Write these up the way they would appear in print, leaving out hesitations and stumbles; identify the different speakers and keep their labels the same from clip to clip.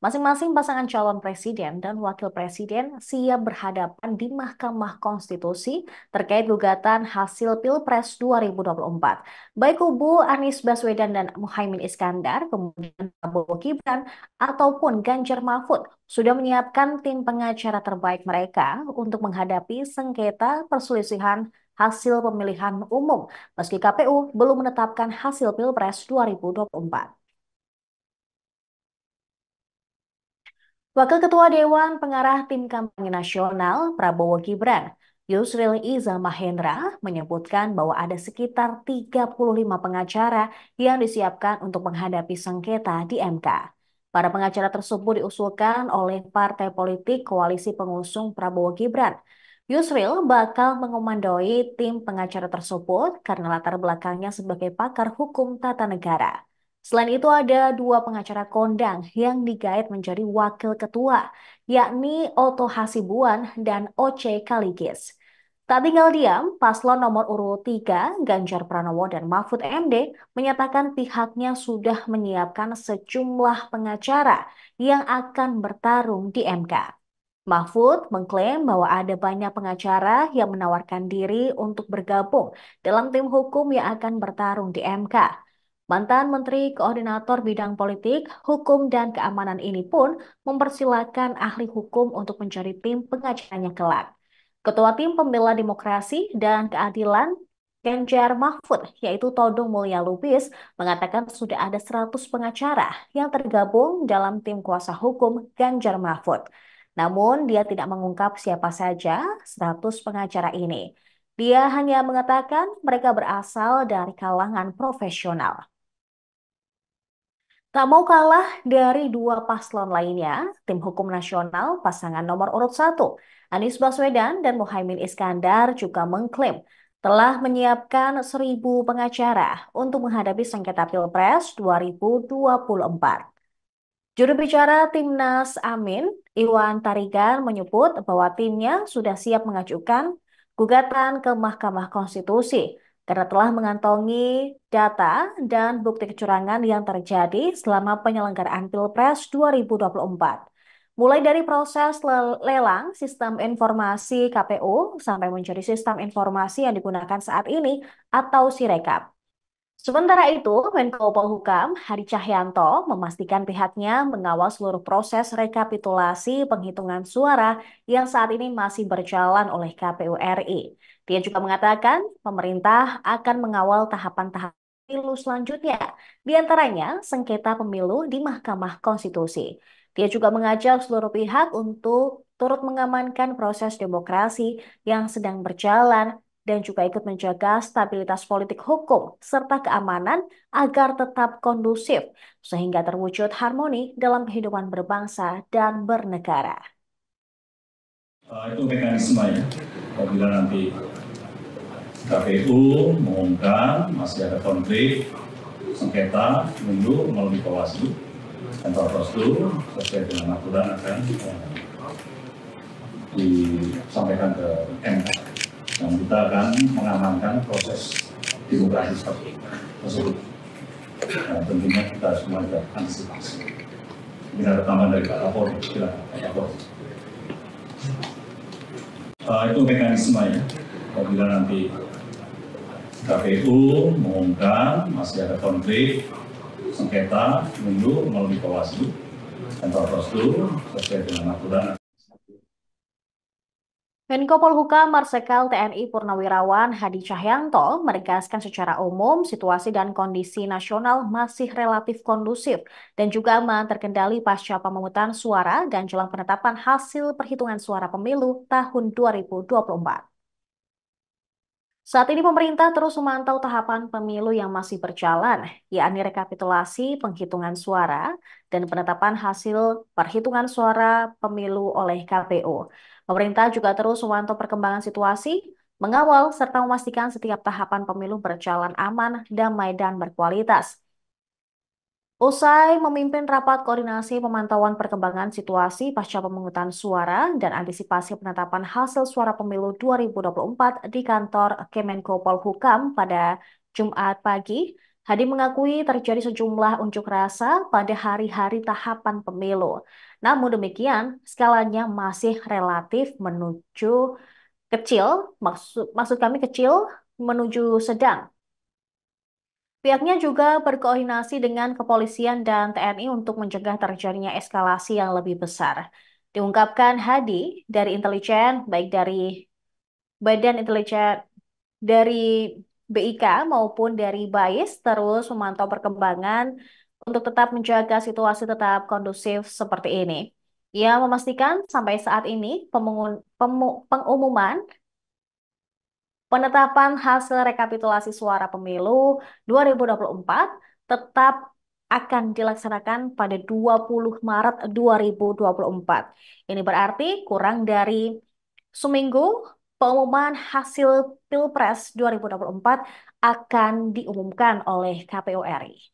Speaker 1: Masing-masing pasangan calon presiden dan wakil presiden siap berhadapan di Mahkamah Konstitusi terkait gugatan hasil Pilpres 2024. Baik kubu Anies Baswedan dan Muhaimin Iskandar, kemudian Prabowo Gibran, ataupun Ganjar Mahfud sudah menyiapkan tim pengacara terbaik mereka untuk menghadapi sengketa perselisihan hasil pemilihan umum, meski KPU belum menetapkan hasil Pilpres 2024. Wakil Ketua Dewan Pengarah Tim Kampanye Nasional Prabowo Gibran, Yusril Iza Mahendra, menyebutkan bahwa ada sekitar 35 pengacara yang disiapkan untuk menghadapi sengketa di MK. Para pengacara tersebut diusulkan oleh partai politik koalisi pengusung Prabowo Gibran. Yusril bakal mengomandoi tim pengacara tersebut karena latar belakangnya sebagai pakar hukum tata negara. Selain itu ada dua pengacara kondang yang digait menjadi wakil ketua, yakni Oto Hasibuan dan Oce Kaligis. Tak tinggal diam, paslon nomor urut 3, Ganjar Pranowo dan Mahfud MD, menyatakan pihaknya sudah menyiapkan sejumlah pengacara yang akan bertarung di MK. Mahfud mengklaim bahwa ada banyak pengacara yang menawarkan diri untuk bergabung dalam tim hukum yang akan bertarung di MK. Mantan Menteri Koordinator Bidang Politik, Hukum, dan Keamanan ini pun mempersilahkan ahli hukum untuk mencari tim pengacaranya kelak. Ketua Tim Pembela Demokrasi dan Keadilan Ganjar Mahfud, yaitu Todung Mulya Lubis, mengatakan sudah ada 100 pengacara yang tergabung dalam tim kuasa hukum Ganjar Mahfud. Namun, dia tidak mengungkap siapa saja 100 pengacara ini. Dia hanya mengatakan mereka berasal dari kalangan profesional. Tak mau kalah dari dua paslon lainnya, tim hukum nasional pasangan nomor urut 1, Anies Baswedan dan Muhaimin Iskandar juga mengklaim telah menyiapkan 1.000 pengacara untuk menghadapi sengketa Pilpres 2024. Juru bicara Timnas Amin, Iwan Tarigan menyebut bahwa timnya sudah siap mengajukan gugatan ke Mahkamah Konstitusi karena telah mengantongi data dan bukti kecurangan yang terjadi selama penyelenggaraan Pilpres 2024. Mulai dari proses lelang sistem informasi KPU sampai menjadi sistem informasi yang digunakan saat ini atau Sirekap. Sementara itu, Menko Polhukam Hadi Cahyanto memastikan pihaknya mengawal seluruh proses rekapitulasi penghitungan suara yang saat ini masih berjalan oleh KPU RI. Dia juga mengatakan pemerintah akan mengawal tahapan-tahapan pemilu selanjutnya, di antaranya sengketa pemilu di Mahkamah Konstitusi. Dia juga mengajak seluruh pihak untuk turut mengamankan proses demokrasi yang sedang berjalan dan juga ikut menjaga stabilitas politik hukum serta keamanan agar tetap kondusif sehingga terwujud harmoni dalam kehidupan berbangsa dan bernegara.
Speaker 2: Itu mekanisme ya, apabila nanti KPU mengumumkan masih ada konflik sengketa pemilu melalui Bawaslu dan prosedur sesuai dengan aturan akan disampaikan ke MK. Dan kita akan mengamankan proses demokrasi tersebut. Nah, tentunya kita semua sudah antisipasi. Mungkin ada tambahan dari Pak Kapolri, silakan Pak Kapolri. Itu mekanisme ya, apabila nanti KPU mengumumkan masih ada konflik sengketa pemilu melalui Bawaslu dan prosedur sesuai dengan aturan.
Speaker 1: Menko Polhukam Marsikal TNI Purnawirawan Hadi Cahyanto menegaskan secara umum situasi dan kondisi nasional masih relatif kondusif dan juga aman terkendali pasca pemungutan suara dan jelang penetapan hasil perhitungan suara pemilu tahun 2024. Saat ini pemerintah terus memantau tahapan pemilu yang masih berjalan, yakni rekapitulasi penghitungan suara dan penetapan hasil perhitungan suara pemilu oleh KPU. Pemerintah juga terus memantau perkembangan situasi, mengawal serta memastikan setiap tahapan pemilu berjalan aman, damai, dan berkualitas. Usai memimpin rapat koordinasi pemantauan perkembangan situasi pasca pemungutan suara dan antisipasi penetapan hasil suara pemilu 2024 di kantor Kemenko Polhukam pada Jumat pagi, Hadi mengakui terjadi sejumlah unjuk rasa pada hari-hari tahapan pemilu. Namun demikian, skalanya masih relatif menuju kecil, maksud kami kecil menuju sedang. Pihaknya juga berkoordinasi dengan kepolisian dan TNI untuk mencegah terjadinya eskalasi yang lebih besar. Diungkapkan Hadi dari intelijen, baik dari Badan Intelijen dari BIK maupun dari BAIS terus memantau perkembangan untuk tetap menjaga situasi tetap kondusif seperti ini. Ia memastikan sampai saat ini pengumuman penetapan hasil rekapitulasi suara pemilu 2024 tetap akan dilaksanakan pada 20 Maret 2024. Ini berarti kurang dari seminggu pengumuman hasil Pilpres 2024 akan diumumkan oleh KPU RI.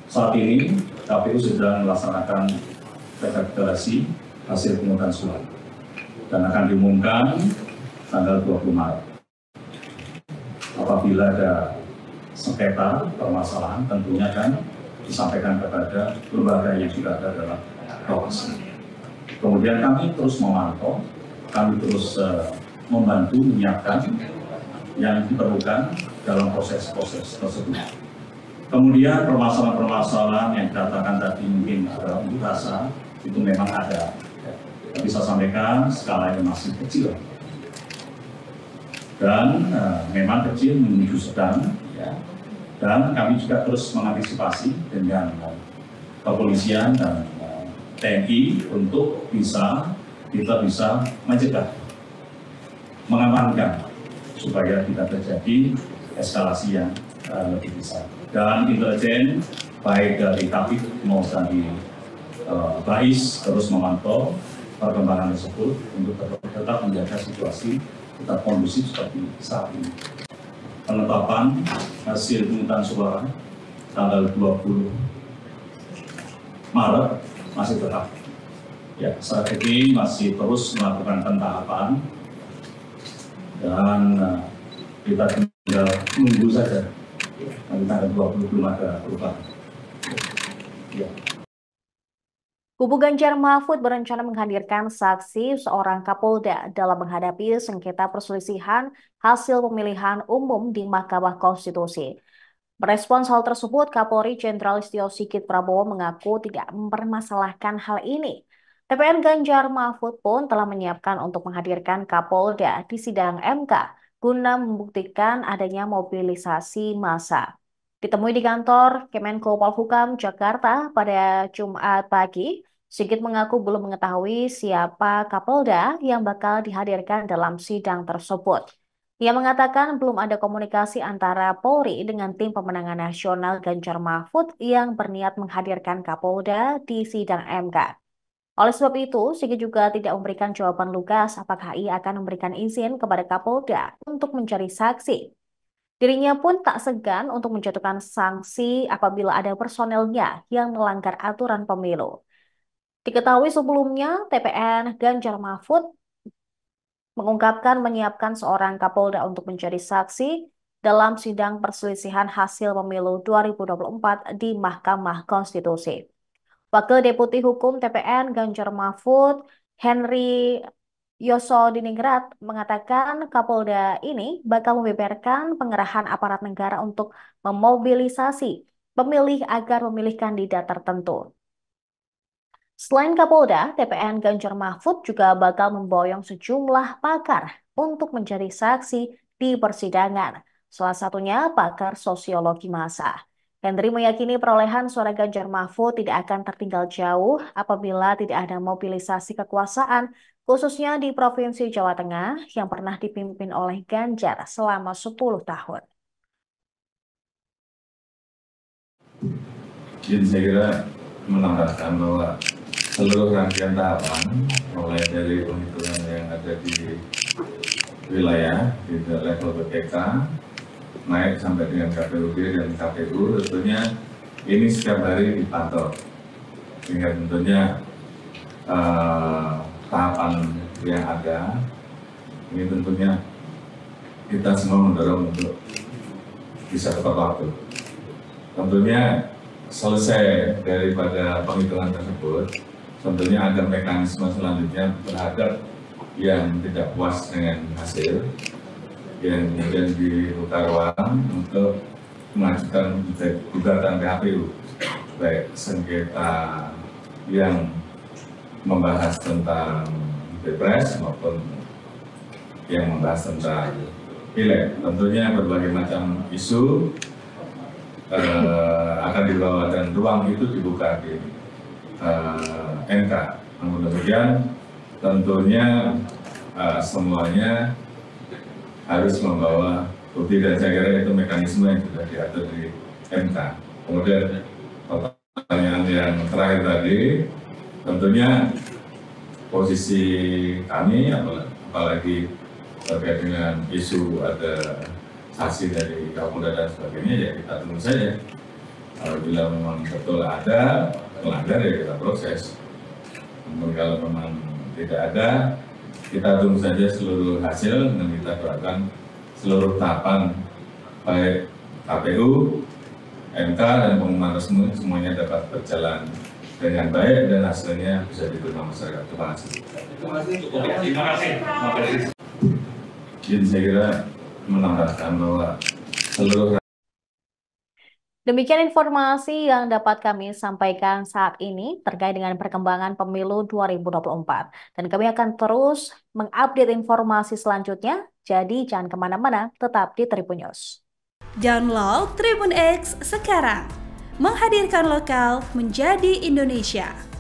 Speaker 2: Saat ini KPU sudah melaksanakan rekapitulasi hasil pemungutan suara dan akan diumumkan tanggal 20 Maret. Apabila ada sengketa permasalahan, tentunya akan disampaikan kepada lembaga yang sudah ada dalam Bawaslu. Kemudian kami terus memantau, kami terus membantu menyiapkan yang diperlukan dalam proses-proses tersebut. Kemudian permasalahan-permasalahan yang dikatakan tadi mungkin ada unjuk rasa, itu memang ada. Bisa sampaikan skalanya masih kecil dan memang kecil menuju sedang, ya. Dan kami juga terus mengantisipasi dengan kepolisian dan TNI untuk kita bisa mencegah, mengamankan supaya tidak terjadi eskalasi yang lebih besar. Dan intelijen baik dari KPU maupun dari BAIS terus memantau perkembangan tersebut untuk tetap menjaga situasi tetap kondusif seperti saat ini. Penetapan hasil pemungutan suara tanggal 20 Maret masih tetap. Ya, saat ini masih terus melakukan pentahapan dan kita tinggal menunggu saja. Nanti tanggal 20 belum ada perubahan. Ya.
Speaker 1: Kubu Ganjar Mahfud berencana menghadirkan saksi seorang Kapolda dalam menghadapi sengketa perselisihan hasil pemilihan umum di Mahkamah Konstitusi. Merespons hal tersebut, Kapolri Jenderal Listio Sigit Prabowo mengaku tidak mempermasalahkan hal ini. TPN Ganjar Mahfud pun telah menyiapkan untuk menghadirkan Kapolda di sidang MK guna membuktikan adanya mobilisasi massa. Ditemui di kantor Kemenko Polhukam Jakarta pada Jumat pagi, Sigit mengaku belum mengetahui siapa Kapolda yang bakal dihadirkan dalam sidang tersebut. Ia mengatakan belum ada komunikasi antara Polri dengan tim pemenangan nasional Ganjar Mahfud yang berniat menghadirkan Kapolda di sidang MK. Oleh sebab itu, Sigit juga tidak memberikan jawaban lugas apakah ia akan memberikan izin kepada Kapolda untuk mencari saksi. Dirinya pun tak segan untuk menjatuhkan sanksi apabila ada personelnya yang melanggar aturan pemilu. Diketahui sebelumnya, TPN Ganjar Mahfud mengungkapkan menyiapkan seorang Kapolda untuk menjadi saksi dalam sidang perselisihan hasil pemilu 2024 di Mahkamah Konstitusi. Wakil Deputi Hukum TPN Ganjar Mahfud, Henry Yosodiningrat, mengatakan Kapolda ini bakal membeberkan pengerahan aparat negara untuk memobilisasi pemilih agar memilih kandidat tertentu. Selain Kapolda, TPN Ganjar Mahfud juga bakal memboyong sejumlah pakar untuk menjadi saksi di persidangan. Salah satunya pakar sosiologi massa. Henry meyakini perolehan suara Ganjar Mahfud tidak akan tertinggal jauh apabila tidak ada mobilisasi kekuasaan, khususnya di Provinsi Jawa Tengah yang pernah dipimpin oleh Ganjar selama 10 tahun.
Speaker 3: Jadi saya kira menambahkan bahwa seluruh rangkaian tahapan, mulai dari penghitungan yang ada di wilayah, di level BPK, naik sampai dengan KPUD dan KPU, tentunya ini setiap hari dipantau. Sehingga tentunya tahapan yang ada, ini tentunya kita semua mendorong untuk bisa tepat waktu. Tentunya selesai daripada penghitungan tersebut, tentunya ada mekanisme selanjutnya terhadap yang tidak puas dengan hasil, yang kemudian dibuka ruang untuk mengajukan gugatan PHPU, baik sengketa yang membahas tentang Pilpres maupun yang membahas tentang pileg. Tentunya berbagai macam isu akan dibawa dan ruang itu dibuka di MK. Namun demikian, tentunya semuanya harus membawa bukti dan saya kira itu mekanisme yang sudah diatur di MK. Kemudian pertanyaan yang terakhir tadi, tentunya posisi kami apalagi terkait dengan isu ada saksi dari Kapolda dan sebagainya, ya kita tunggu saja. Bila memang betul ada melanggar, ya kita proses. Namun kalau memang tidak ada, kita tunggu saja seluruh hasil dan kita doakan seluruh tahapan baik KPU, MK dan pengumuman resmi semuanya dapat berjalan dengan baik dan hasilnya bisa diterima masyarakat. Terima kasih.
Speaker 2: Terima kasih.
Speaker 3: Jadi saya kira menambahkan bahwa seluruh.
Speaker 1: Demikian informasi yang dapat kami sampaikan saat ini terkait dengan perkembangan pemilu 2024. Dan kami akan terus mengupdate informasi selanjutnya, jadi jangan kemana-mana, tetap di Tribun News.
Speaker 4: Download Tribun X sekarang, menghadirkan lokal menjadi Indonesia.